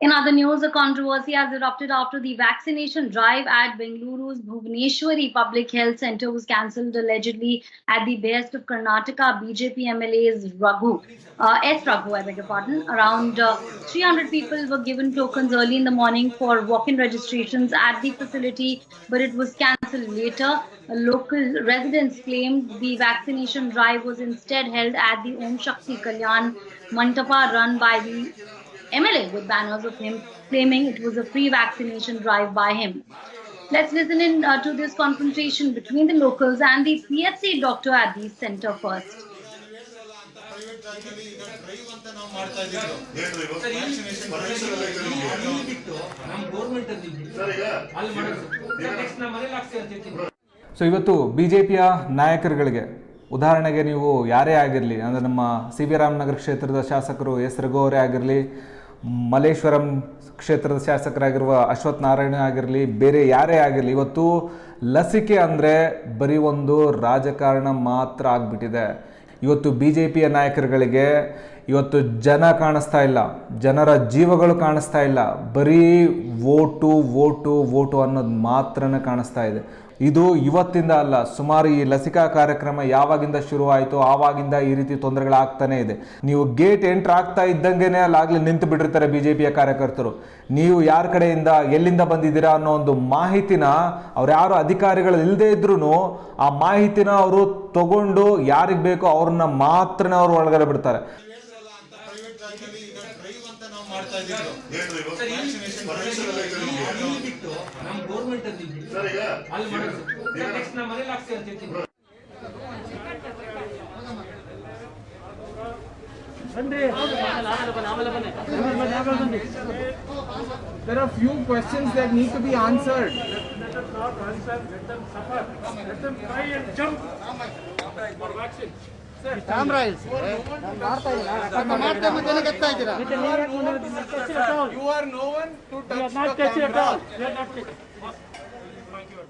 In other news, a controversy has erupted after the vaccination drive at Bengaluru's Bhubaneswari Public Health Centre was cancelled allegedly at the behest of Karnataka BJP MLA's Raghu, I beg your pardon. Around 300 people were given tokens early in the morning for walk-in registrations at the facility, but it was cancelled later. Local residents claimed the vaccination drive was instead held at the Om Shakti Kalyan Mantapa run by the MLA with banners of him claiming it was a free vaccination drive by him. Let's listen in to this confrontation between the locals and the PHC doctor at the center first. So ಇವತ್ತು ಬಿಜೆಪಿಯ ನಾಯಕರುಗಳಿಗೆ ಉದಾಹರಣೆಗೆ ನೀವು ಯಾರೇ ಆಗಿರಲಿ, ಅಂದರೆ ನಮ್ಮ C V Ramanagara ಕ್ಷೇತ್ರದ ಶಾಸಕರು ಎಸ್ ರಘು ಅವರೇ ಆಗಿರಲಿ, ಮಲ್ಲೇಶ್ವರಂ ಕ್ಷೇತ್ರದ ಶಾಸಕರಾಗಿರುವ ಅಶ್ವಥ್ ನಾರಾಯಣ ಆಗಿರಲಿ, ಬೇರೆ ಯಾರೇ ಆಗಿರಲಿ, ಇವತ್ತು ಲಸಿಕೆ ಅಂದರೆ ಬರೀ ಒಂದು ರಾಜಕಾರಣ ಮಾತ್ರ ಆಗಿಬಿಟ್ಟಿದೆ. ಇವತ್ತು ಬಿ ಜೆ ಪಿಯ ನಾಯಕರುಗಳಿಗೆ ಇವತ್ತು ಜನ ಕಾಣಿಸ್ತಾ ಇಲ್ಲ, ಜನರ ಜೀವಗಳು ಕಾಣಿಸ್ತಾ ಇಲ್ಲ, ಬರೀ ವೋಟು ವೋಟು ವೋಟು ಅನ್ನೋದು ಮಾತ್ರನೇ ಕಾಣಿಸ್ತಾ ಇದೆ. ಇದು ಇವತ್ತಿಂದ ಅಲ್ಲ, ಸುಮಾರು ಈ ಲಸಿಕಾ ಕಾರ್ಯಕ್ರಮ ಯಾವಾಗಿಂದ ಶುರುವಾಯಿತು ಆವಾಗಿಂದ ಈ ರೀತಿ ತೊಂದರೆಗಳಾಗ್ತಾನೆ ಇದೆ. ನೀವು ಗೇಟ್ ಎಂಟ್ರ್ ಆಗ್ತಾ ಇದ್ದಂಗೆನೇ ಅಲ್ಲಾಗಲೇ ನಿಂತು ಬಿಟ್ಟಿರ್ತಾರೆ ಬಿ ಜೆ ಪಿಯ ಕಾರ್ಯಕರ್ತರು. ನೀವು ಯಾರ ಕಡೆಯಿಂದ ಎಲ್ಲಿಂದ ಬಂದಿದ್ದೀರಾ ಅನ್ನೋ ಒಂದು ಮಾಹಿತಿನ ಅವ್ರು ಯಾರು ಅಧಿಕಾರಿಗಳು ಇಲ್ಲದೆ ಇದ್ರೂ ಆ ಮಾಹಿತಿನ ಅವರು ತಗೊಂಡು ಯಾರಿಗೆ ಬೇಕೋ ಅವ್ರನ್ನ ಮಾತ್ರನೇ ಅವರು ಒಳಗಡೆ ಬಿಡ್ತಾರೆ. There are few questions that need to be answered. Let them not answer, let them suffer, let them try and jump for vaccine. Camera is. You are no one to touch the camera. We are not touching. Thank you.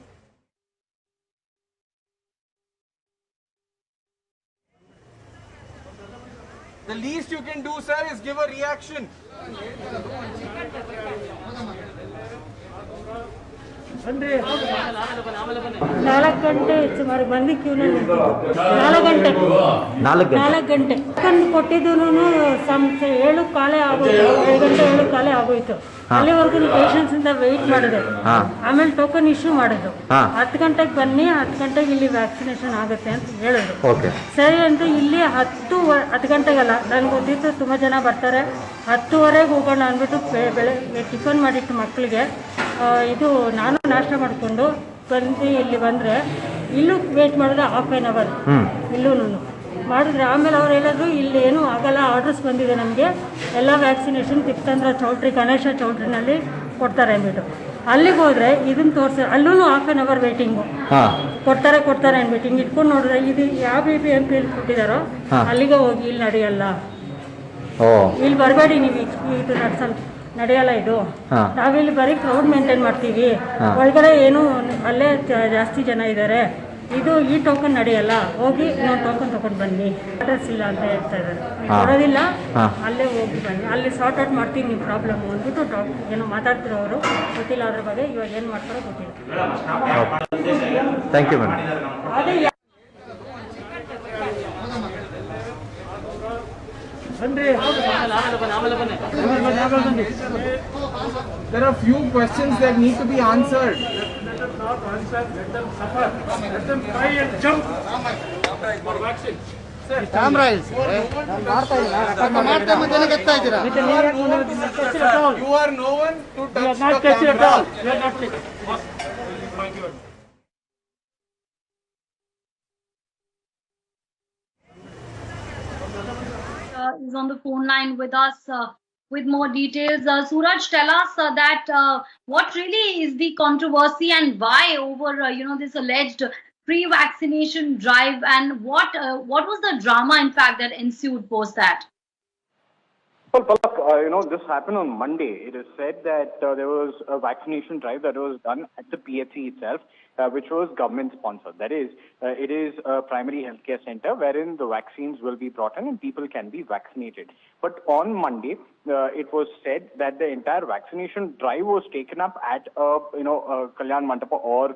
The least you can do, sir, is give a reaction. ನಾಲ್ಕು ಗಂಟೆ ಸುಮಾರು ಬಂದು ಕ್ಯೂನಲ್ಲಿ 4 ಗಂಟೆ ಕಂಡು ಕೊಟ್ಟಿದ್ದು 7 ಕಾಲೇ ಆಗೋಯ್ತು, 7 ಗಂಟೆ 7 ಕಾಲೇ ಆಗೋಯ್ತು. ಅಲ್ಲಿವರೆಗೂ ಪೇಷನ್ಸ್ ಇಂದ ವೆಯ್ಟ್ ಮಾಡಿದೆ. ಆಮೇಲೆ ಟೋಕನ್ ಇಶ್ಯೂ ಮಾಡಿದ್ರು. 10 ಗಂಟೆಗೆ ಬನ್ನಿ, 10 ಗಂಟೆಗೆ ಇಲ್ಲಿ ವ್ಯಾಕ್ಸಿನೇಷನ್ ಆಗುತ್ತೆ ಅಂತ ಹೇಳಿದ್ರು. ಸರಿ ಅಂತ ಇಲ್ಲಿ 10 ಗಂಟೆಗಲ್ಲ, ನನಗೆ ಗೊತ್ತಿತ್ತು ತುಂಬ ಜನ ಬರ್ತಾರೆ, 10:15 ಹೋಗೋಣ ಅಂದ್ಬಿಟ್ಟು ಬೆಳಗ್ಗೆ ಟಿಫನ್ ಮಾಡಿಟ್ಟು ಮಕ್ಕಳಿಗೆ ಇದು ನಾನು ನಾಷ್ಟ ಮಾಡಿಕೊಂಡು ಬಂದು ಇಲ್ಲಿ ಬಂದರೆ ಇಲ್ಲೂ ವೇಟ್ ಮಾಡಿದ್ರೆ ಹಾಫ್ ಆನ್ ಅವರ್ ಇಲ್ಲೂ ಮಾಡಿದ್ರೆ. ಆಮೇಲೆ ಅವ್ರು ಹೇಳಿದ್ರು ಇಲ್ಲಿ ಏನೂ ಆಗಲ್ಲ, ಆರ್ಡರ್ಸ್ ಬಂದಿದೆ ನಮಗೆ, ಎಲ್ಲ ವ್ಯಾಕ್ಸಿನೇಷನ್ ತಿಪ್ತಂದ್ರ ಚೌಟ್ರಿ ಗಣೇಶ ಚೌಟ್ರಿನಲ್ಲಿ ಕೊಡ್ತಾರೆ ಅಂದ್ಬಿಟ್ಟು ಅಲ್ಲಿಗೆ ಹೋದರೆ ಇದನ್ನು ತೋರಿಸಿ ಅಲ್ಲೂ ಹಾಫ್ ಆನ್ ಅವರ್ ವೇಟಿಂಗು. ಕೊಡ್ತಾರೆ ಅಂದ್ಬಿಟ್ಟು ಹಿಂಗೆ ಇಟ್ಕೊಂಡು ನೋಡಿದ್ರೆ ಇದು ಯಾವ ಬಿ ಎಂ ಪಿ ಕೊಟ್ಟಿದ್ದಾರೋ ಅಲ್ಲಿಗೆ ಹೋಗಿ ಇಲ್ಲಿ ನಡೆಯಲ್ಲ, ಇಲ್ಲಿ ಬರಬೇಡಿ ನೀವು, ಇದು ನಡೆಯಲ್ಲ, ಇದು ನಾವಿಲ್ಲಿ ಬರೀ ಕ್ರೌಡ್ ಮೇಂಟೈನ್ ಮಾಡ್ತೀವಿ, ಒಳಗಡೆ ಏನು ಅಲ್ಲೇ ಜಾಸ್ತಿ ಜನ ಇದ್ದಾರೆ, ಇದು ಈ ಟೋಕನ್ ನಡೆಯಲ್ಲ, ಹೋಗಿ ಇನ್ನೊಂದು ಟೋಕನ್ ತೊಗೊಂಡು ಬನ್ನಿ, ಅಡ್ರೆಸ್ ಇಲ್ಲ ಅಂತ ಹೇಳ್ತಾ ಇದ್ದಾರೆ. ಕೊಡೋದಿಲ್ಲ, ಅಲ್ಲೇ ಹೋಗಿ ಬನ್ನಿ, ಅಲ್ಲಿ ಸಾರ್ಟ್ ಔಟ್ ಮಾಡ್ತೀವಿ ನಿಮ್ಮ ಪ್ರಾಬ್ಲಮ್ ಅಂದ್ಬಿಟ್ಟು ಏನೋ ಮಾತಾಡ್ತಿರೋ ಅವರು, ಗೊತ್ತಿಲ್ಲ ಅದ್ರ ಬಗ್ಗೆ, ಇವಾಗ ಏನು ಮಾಡ್ತಾರೋ ಗೊತ್ತಿಲ್ಲ. Thank you madam. ಅದೇ There are few questions that need to be answered. Let them not answer, let them suffer, let them try and jump for vaccine. Camera is. You are no one to touch the camera. We are not touching. Thank you. Is on the phone line with us with more details. Suraj, tell us that what really is the controversy and why over this alleged pre-vaccination drive, and what was the drama in fact that ensued post that? Well, Palak, this happened on Monday. It is said that there was a vaccination drive that was done at the PHC itself, which was government sponsored. That is, it is a primary healthcare center wherein the vaccines will be brought in and people can be vaccinated. But on Monday, it was said that the entire vaccination drive was taken up at a Kalyan Mandapa or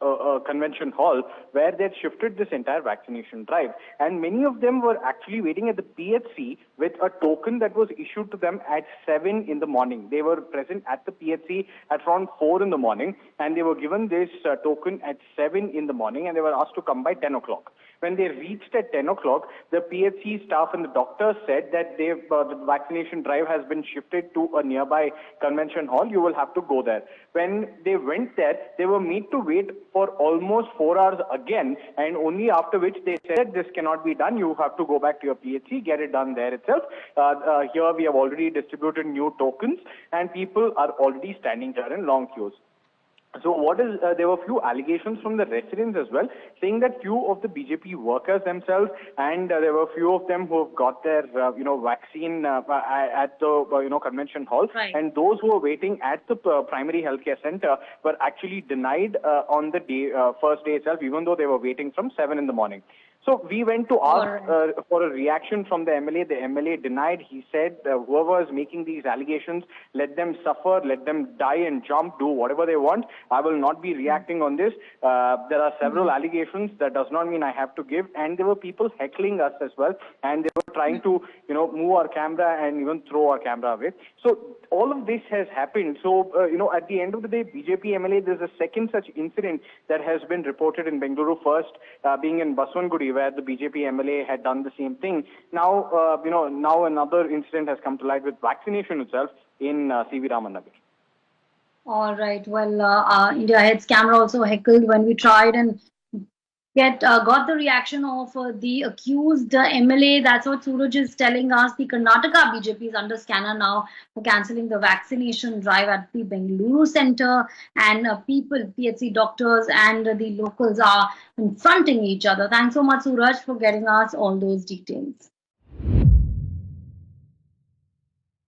a convention hall where they had shifted this entire vaccination drive. And many of them were actually waiting at the PHC with a token that was issued to them at 7 in the morning. They were present at the PHC at around 4 in the morning, and they were given this token at 7 in the morning, and they were asked to come by 10 o'clock. When they reached at 10 o'clock, the PHC staff and the doctors said that the vaccination drive has been shifted to a nearby convention hall. You will have to go there. When they went there, they were made to wait for almost 4 hours again, and only after which they said this cannot be done. You have to go back to your PHC, get it done there itself. Here we have already distributed new tokens, and people are already standing here in long queues. So there were few allegations from the residents as well, saying that few of the BJP workers themselves, and there were few of them who have got their vaccine at the convention hall, Right. and those who were waiting at the primary healthcare center were actually denied on the day first day itself, even though they were waiting from 7 in the morning. So we went to ask for a reaction from the MLA. The MLA denied. He said whoever is making these allegations, let them suffer, let them die and jump, do whatever they want. I will not be reacting on this. There are several allegations. That does not mean I have to give. And there were people heckling us as well. And they were trying to, move our camera and even throw our camera away. So all of this has happened. So, at the end of the day, BJP MLA, there's a second such incident that has been reported in Bengaluru, first being in Baswangudi, where the BJP MLA had done the same thing. Now, now another incident has come to light with vaccination itself in C.V. Raman Nagar. All right. Well, India Ahead's camera also heckled when we tried and got the reaction of the accused MLA. That's what Suraj is telling us. The Karnataka BJP is under scanner now for cancelling the vaccination drive at the Bengaluru center, and people, PHC doctors and the locals are confronting each other. Thanks so much, Suraj, for getting us all those details.